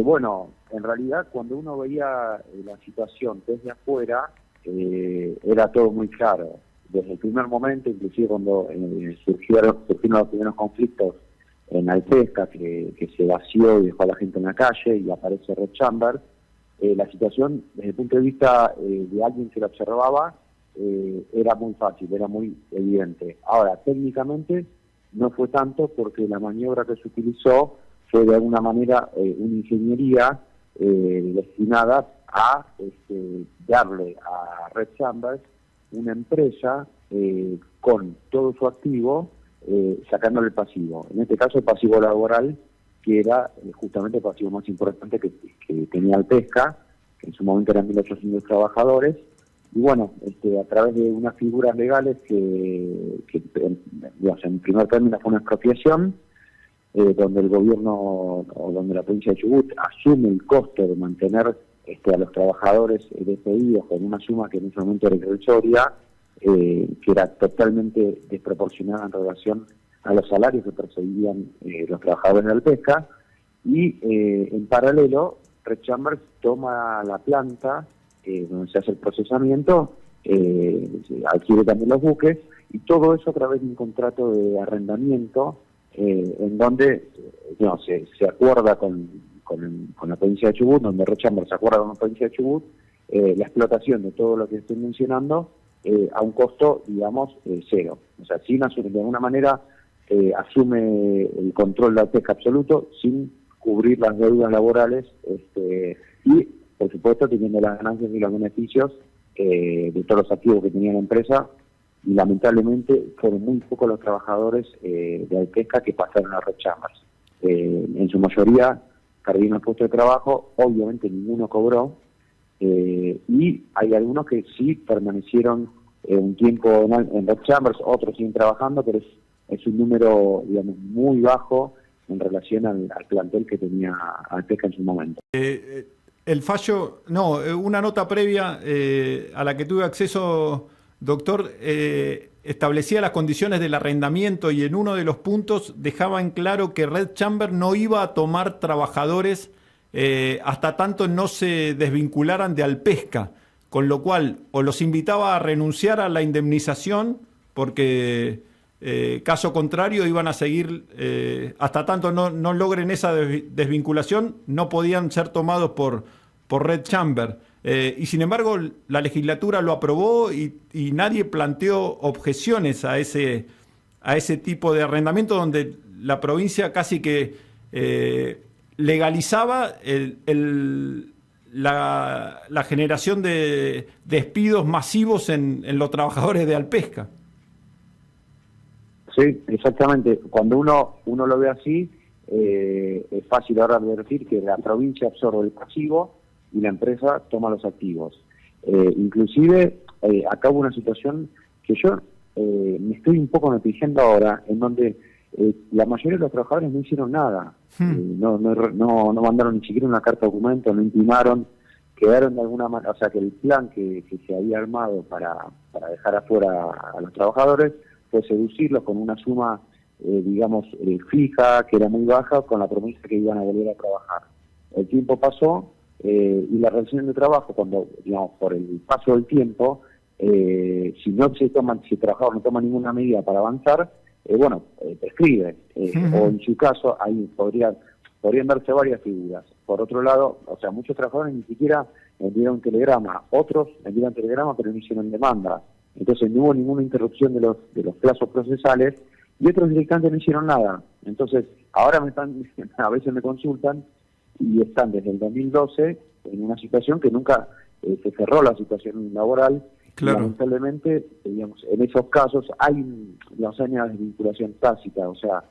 Bueno, en realidad cuando uno veía la situación desde afuera, era todo muy claro. Desde el primer momento, inclusive cuando surgieron los primeros conflictos en Alpesca, que se vació y dejó a la gente en la calle y aparece Red Chamber, la situación desde el punto de vista de alguien que la observaba era muy fácil, era muy evidente. Ahora, técnicamente no fue tanto porque la maniobra que se utilizó fue de alguna manera una ingeniería destinada a darle a Red Chambers una empresa con todo su activo, sacándole el pasivo. En este caso el pasivo laboral, que era justamente el pasivo más importante que tenía Alpesca, que en su momento eran 1.800 trabajadores. Y bueno, a través de unas figuras legales que digamos, en primer término fue una expropiación, donde el gobierno o donde la provincia de Chubut asume el costo de mantener a los trabajadores despedidos con una suma que en ese momento era irrisoria, que era totalmente desproporcionada en relación a los salarios que percibían los trabajadores de Alpesca, y en paralelo Red Chambers toma la planta donde se hace el procesamiento, adquiere también los buques, y todo eso a través de un contrato de arrendamiento en donde se acuerda con la provincia de Chubut, donde Red Chambers se acuerda con la provincia de Chubut, la explotación de todo lo que estoy mencionando a un costo, digamos, cero. O sea, sin de alguna manera asume el control de la pesca absoluto, sin cubrir las deudas laborales y, por supuesto, teniendo las ganancias y los beneficios de todos los activos que tenía la empresa. Y lamentablemente fueron muy pocos los trabajadores de Alpesca que pasaron a Red Chambers. En su mayoría perdieron el puesto de trabajo, obviamente ninguno cobró, y hay algunos que sí permanecieron un tiempo en Red Chambers, otros siguen trabajando, pero es un número, digamos, muy bajo en relación al plantel que tenía Alpesca en su momento. El fallo, no, una nota previa a la que tuve acceso, doctor, establecía las condiciones del arrendamiento y en uno de los puntos dejaba en claro que Red Chamber no iba a tomar trabajadores hasta tanto no se desvincularan de Alpesca, con lo cual o los invitaba a renunciar a la indemnización porque caso contrario iban a seguir, hasta tanto no logren esa desvinculación, no podían ser tomados por Red Chamber. Y sin embargo la legislatura lo aprobó y nadie planteó objeciones a ese tipo de arrendamiento donde la provincia casi que legalizaba la generación de despidos masivos en los trabajadores de Alpesca. Sí, exactamente. Cuando uno lo ve así, es fácil ahora advertir que la provincia absorbe el pasivo y la empresa toma los activos. Inclusive, acá hubo una situación que yo me estoy un poco noticiando ahora, en donde la mayoría de los trabajadores no hicieron nada. No mandaron ni siquiera una carta de documento, no intimaron, quedaron de alguna manera, o sea que el plan que se había armado para dejar afuera a los trabajadores fue seducirlos con una suma, digamos, fija, que era muy baja, con la promesa que iban a volver a trabajar. El tiempo pasó y la relación de trabajo, cuando, digamos, por el paso del tiempo, si el trabajador no toma ninguna medida para avanzar, prescribe. O en su caso, ahí podrían darse varias figuras. Por otro lado, o sea, muchos trabajadores ni siquiera enviaron telegrama, otros enviaron telegrama pero no hicieron demanda. Entonces no hubo ninguna interrupción de los plazos procesales y otros directamente no hicieron nada. Entonces ahora a veces me consultan y están desde el 2012 en una situación que nunca se cerró la situación laboral. Claro. Y lamentablemente, digamos, en esos casos hay una desvinculación tácita, o sea,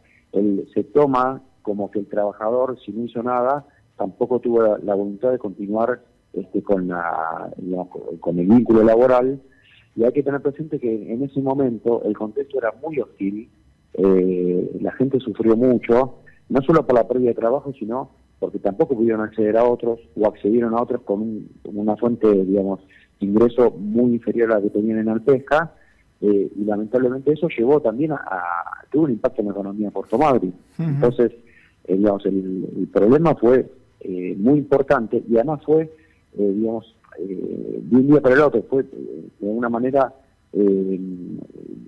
se toma como que el trabajador, si no hizo nada, tampoco tuvo la voluntad de continuar con el vínculo laboral. Y hay que tener presente que en ese momento el contexto era muy hostil, la gente sufrió mucho, no solo por la pérdida de trabajo, sino porque tampoco pudieron acceder a otros, o accedieron a otros con una fuente, digamos, de ingreso muy inferior a la que tenían en Alpesca, y lamentablemente eso llevó también tuvo un impacto en la economía de Puerto Madryn. Entonces, digamos, el problema fue muy importante y además fue, digamos, de un día para el otro, fue de alguna manera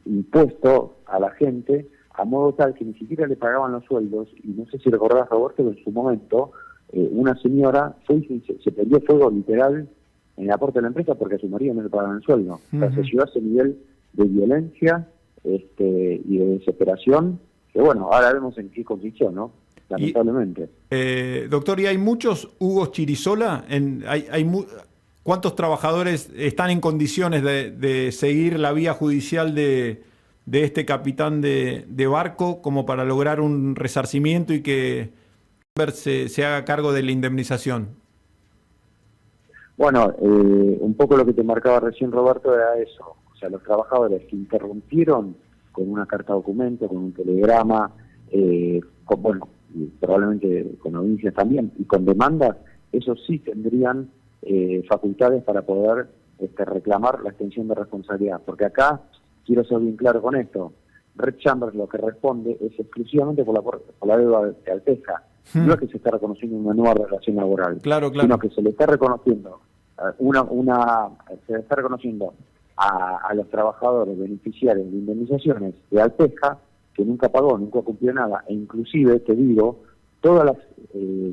impuesto a la gente a modo tal que ni siquiera le pagaban los sueldos. Y no sé si recordás, Roberto, que en su momento una señora fue y se prendió fuego literal en la puerta de la empresa porque a su marido no le pagaban el sueldo. O sea, se llegó a ese nivel de violencia y de desesperación, que bueno, ahora vemos en qué condición, ¿no? Lamentablemente. Doctor, ¿y hay muchos Hugo Chirisola? ¿Cuántos trabajadores están en condiciones de seguir la vía judicial de este capitán de barco como para lograr un resarcimiento y que se haga cargo de la indemnización? Bueno, un poco lo que te marcaba recién, Roberto, era eso. O sea, los trabajadores que interrumpieron con una carta documento, con un telegrama, bueno, probablemente con audiencias también, y con demandas, esos sí tendrían facultades para poder reclamar la extensión de responsabilidad. Porque acá, quiero ser bien claro con esto, Red Chambers lo que responde es exclusivamente por la deuda de Alteja. No es que se está reconociendo una nueva relación laboral, claro. Sino que se le está reconociendo se le está reconociendo a los trabajadores beneficiarios de indemnizaciones de Alteja, que nunca pagó, nunca cumplió nada, e inclusive, te digo, todas las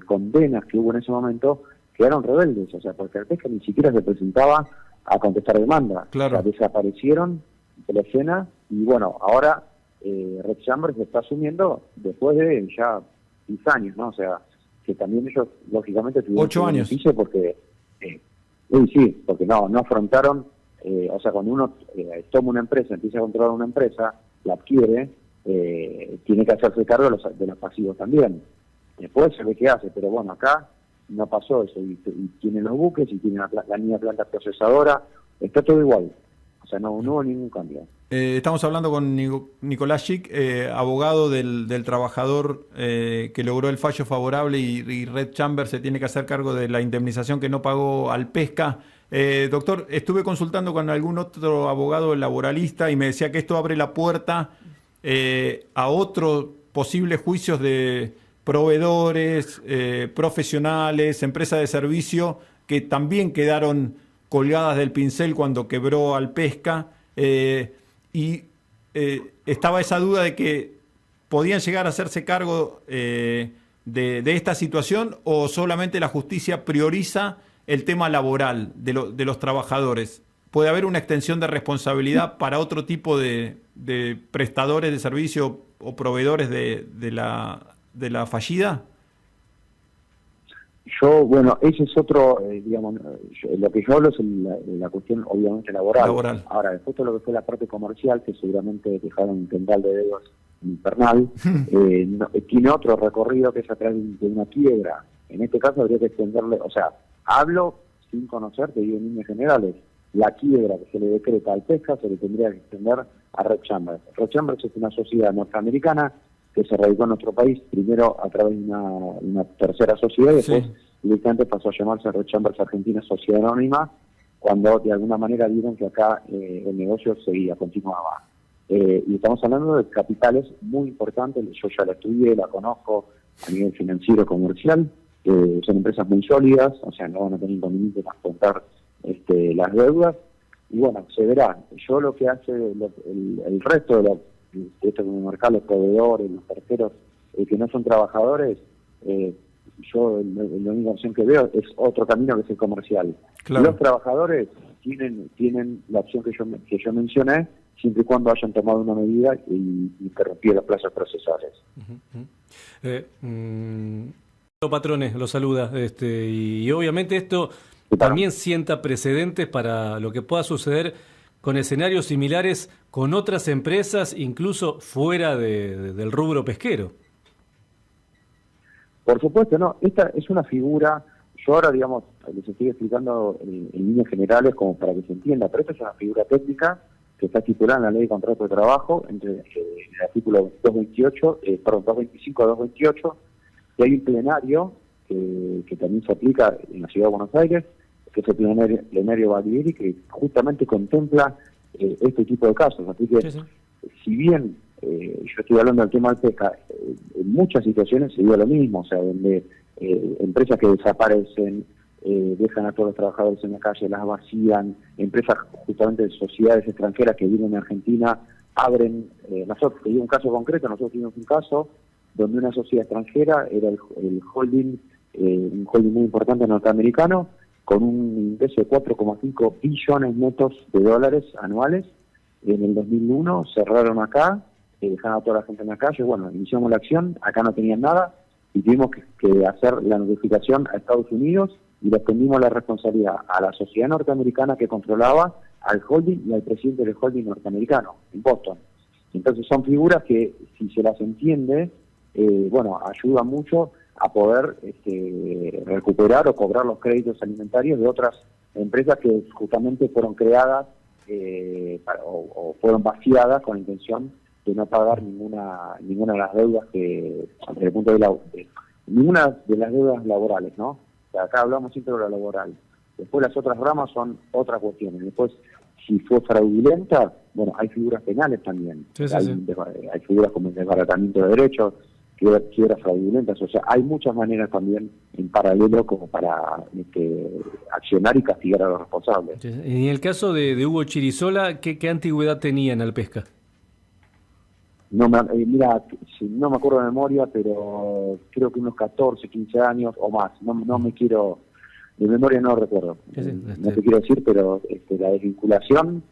condenas que hubo en ese momento quedaron rebeldes, o sea, porque Alteja ni siquiera se presentaba a contestar demanda. Claro. O sea, desaparecieron de la escena y bueno, ahora Red Chambers se está asumiendo después de ya 10 años, ¿no? O sea, que también ellos, lógicamente, tuvieron 8 años. Porque, porque no afrontaron, o sea, cuando uno toma una empresa, empieza a controlar una empresa, la adquiere, tiene que hacerse cargo de los pasivos también. Después se ve qué hace, pero bueno, acá no pasó eso, y tienen los buques, y tienen la misma planta procesadora, está todo igual. O sea, no hubo ningún cambio. Estamos hablando con Nicolás Schick, abogado del trabajador que logró el fallo favorable y Red Chambers se tiene que hacer cargo de la indemnización que no pagó al Pesca. Doctor, estuve consultando con algún otro abogado laboralista y me decía que esto abre la puerta a otros posibles juicios de proveedores, profesionales, empresas de servicio que también quedaron colgadas del pincel cuando quebró al Pesca. Estaba esa duda de que podían llegar a hacerse cargo de esta situación, o solamente la justicia prioriza el tema laboral de los trabajadores. ¿Puede haber una extensión de responsabilidad para otro tipo de prestadores de servicio o proveedores de la fallida? Bueno, ese es otro, digamos, lo que yo hablo es la cuestión obviamente laboral. Ahora, después todo lo que fue la parte comercial, que seguramente dejaron un tendal de deudas infernal, tiene otro recorrido que es a través de una quiebra. En este caso habría que extenderle, o sea, hablo sin conocer, te digo en líneas generales, la quiebra que se le decreta al Pesca se le tendría que extender a Red Chambers. Red Chambers es una sociedad norteamericana que se radicó en nuestro país, primero a través de una tercera sociedad, y después directamente pasó a llamarse Red Chambers Argentina Sociedad Anónima, cuando de alguna manera vieron que acá el negocio continuaba. Y estamos hablando de capitales muy importantes, yo ya la estudié, la conozco a nivel financiero, comercial, son empresas muy sólidas, o sea, no van a tener inconveniente para contar las deudas, y bueno, se verá. Yo lo que hace el resto de esto que me marca, los proveedores, los terceros, que no son trabajadores, yo la única opción que veo es otro camino, que es el comercial. Claro. Los trabajadores tienen la opción que yo mencioné, siempre y cuando hayan tomado una medida y interrumpido los plazos procesales. Patrones, lo saluda, y obviamente esto también sienta precedentes para lo que pueda suceder con escenarios similares con otras empresas, incluso fuera del rubro pesquero. Por supuesto, no. Esta es una figura, yo ahora, digamos, les estoy explicando en líneas generales como para que se entienda, pero esta es una figura técnica que está estipulada en la Ley de Contrato de Trabajo, entre el artículo 225 a 228, y hay un plenario que también se aplica en la Ciudad de Buenos Aires, que es el plenario Barbieri, que justamente contempla este tipo de casos. Así que, si bien yo estoy hablando del tema del pesca, en muchas situaciones se dio lo mismo, o sea, donde empresas que desaparecen, dejan a todos los trabajadores en la calle, las vacían, empresas justamente de sociedades extranjeras que viven en Argentina, abren, nosotros, te digo un caso concreto, nosotros tuvimos un caso donde una sociedad extranjera era el holding, un holding muy importante norteamericano, con un ingreso de 4,5 billones netos de dólares anuales. En el 2001 cerraron acá, dejaron a toda la gente en la calle, bueno, iniciamos la acción, acá no tenían nada, y tuvimos que hacer la notificación a Estados Unidos y le extendimos la responsabilidad a la sociedad norteamericana que controlaba, al holding y al presidente del holding norteamericano, en Boston. Entonces son figuras que, si se las entiende, bueno, ayudan mucho a poder recuperar o cobrar los créditos alimentarios de otras empresas que justamente fueron creadas o fueron vaciadas con la intención de no pagar ninguna de las deudas que, desde el punto de ninguna de las deudas laborales, ¿no? O sea, acá hablamos siempre de lo laboral. Después las otras ramas son otras cuestiones. Después, si fue fraudulenta, bueno, hay figuras penales también. Sí, sí, hay figuras como el desbaratamiento de derechos, quiebras fraudulentas. O sea, hay muchas maneras también en paralelo como para accionar y castigar a los responsables. Sí, y en el caso de Hugo Chirisola, ¿qué antigüedad tenía en Alpesca? No mira, no me acuerdo de memoria, pero creo que unos 14, 15 años o más. No me quiero, de memoria no recuerdo. No te quiero decir, pero la desvinculación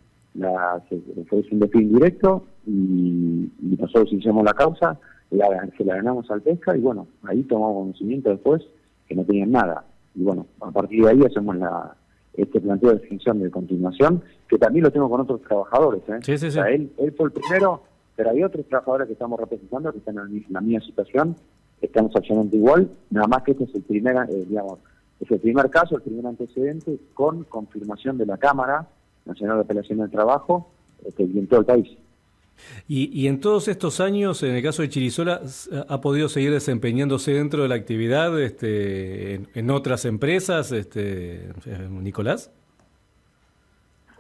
fue un despido indirecto y nosotros iniciamos la causa, se la ganamos al Pesca y bueno, ahí tomamos conocimiento después que no tenían nada. Y bueno, a partir de ahí hacemos este planteo de extinción de continuación, que también lo tengo con otros trabajadores. Sí, sí, sí. O sea, él fue el primero, pero hay otros trabajadores que estamos representando que están en la misma situación, estamos accionando igual, nada más que este es el primer, es el primer caso, el primer antecedente con confirmación de la Cámara Nacional de Apelación del Trabajo y en todo el país. Y en todos estos años, en el caso de Chirisola, ¿ha podido seguir desempeñándose dentro de la actividad en otras empresas, Nicolás?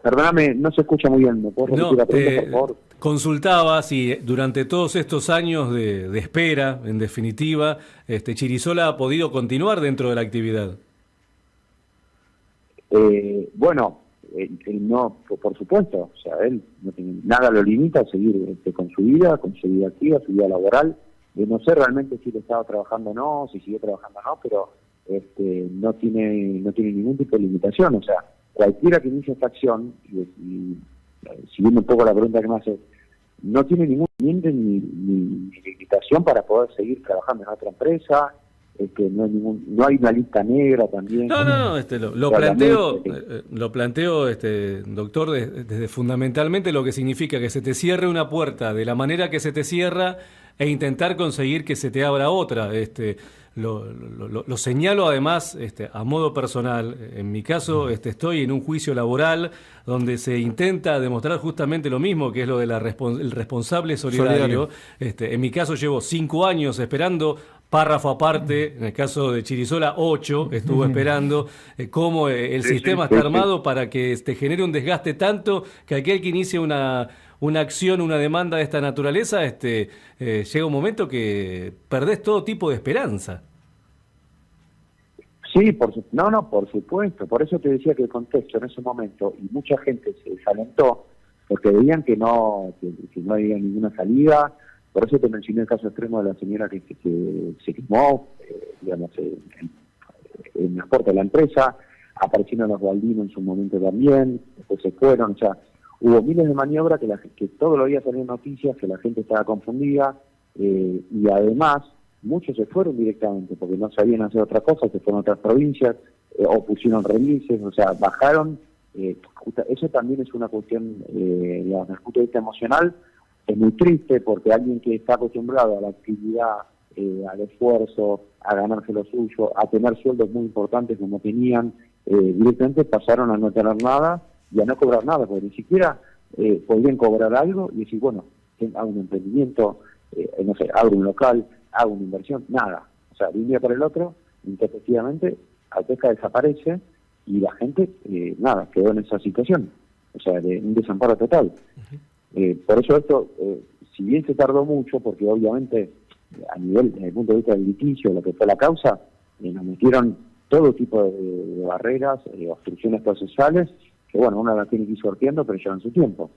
Perdóname, no se escucha muy bien, ¿me puedes repetir la pregunta, por favor? Consultaba si durante todos estos años de espera, en definitiva, Chirisola ha podido continuar dentro de la actividad. Bueno, él no, por supuesto, o sea, él no tiene, nada lo limita a seguir con su vida activa, su vida laboral. No sé realmente si él estaba trabajando o no, si siguió trabajando o no, pero no tiene ningún tipo de limitación. O sea, cualquiera que inicie esta acción, y siguiendo un poco la pregunta que me hace, no tiene ningún límite ni limitación para poder seguir trabajando en otra empresa. No hay una lista negra también. No, lo planteo, doctor, desde fundamentalmente lo que significa que se te cierre una puerta de la manera que se te cierra e intentar conseguir que se te abra otra. Lo señalo además a modo personal. En mi caso estoy en un juicio laboral donde se intenta demostrar justamente lo mismo, que es lo de el responsable solidario. En mi caso llevo 5 años esperando, párrafo aparte, en el caso de Chirisola 8, estuvo esperando cómo el sistema está armado para que te genere un desgaste tanto que aquel que inicie una acción, una demanda de esta naturaleza, llega un momento que perdés todo tipo de esperanza. Sí, por supuesto. Por eso te decía que el contexto en ese momento, y mucha gente se desalentó, porque veían que no había ninguna salida. Por eso te mencioné el caso extremo de la señora que se quemó, en las puertas de la empresa. Aparecieron los Baldino en su momento también, después se fueron. O sea, hubo miles de maniobras que todos los días salían noticias, que la gente estaba confundida, y además muchos se fueron directamente porque no sabían hacer otra cosa, se fueron a otras provincias, o pusieron remises, o sea, bajaron. Eso también es una cuestión, desde el punto de vista emocional, es muy triste, porque alguien que está acostumbrado a la actividad, al esfuerzo, a ganarse lo suyo, a tener sueldos muy importantes como tenían, directamente pasaron a no tener nada y a no cobrar nada, porque ni siquiera podían cobrar algo y decir, bueno, hago un emprendimiento, no sé, abro un local, hago una inversión, nada. O sea, de un día para el otro, intempestivamente, Alpesca desaparece y la gente, quedó en esa situación, o sea, de un desamparo total. Por eso esto, si bien se tardó mucho, porque obviamente a nivel, desde el punto de vista del litigio, lo que fue la causa, nos metieron todo tipo de barreras, obstrucciones procesales, que bueno, uno las tiene que ir sorteando, pero llevan su tiempo.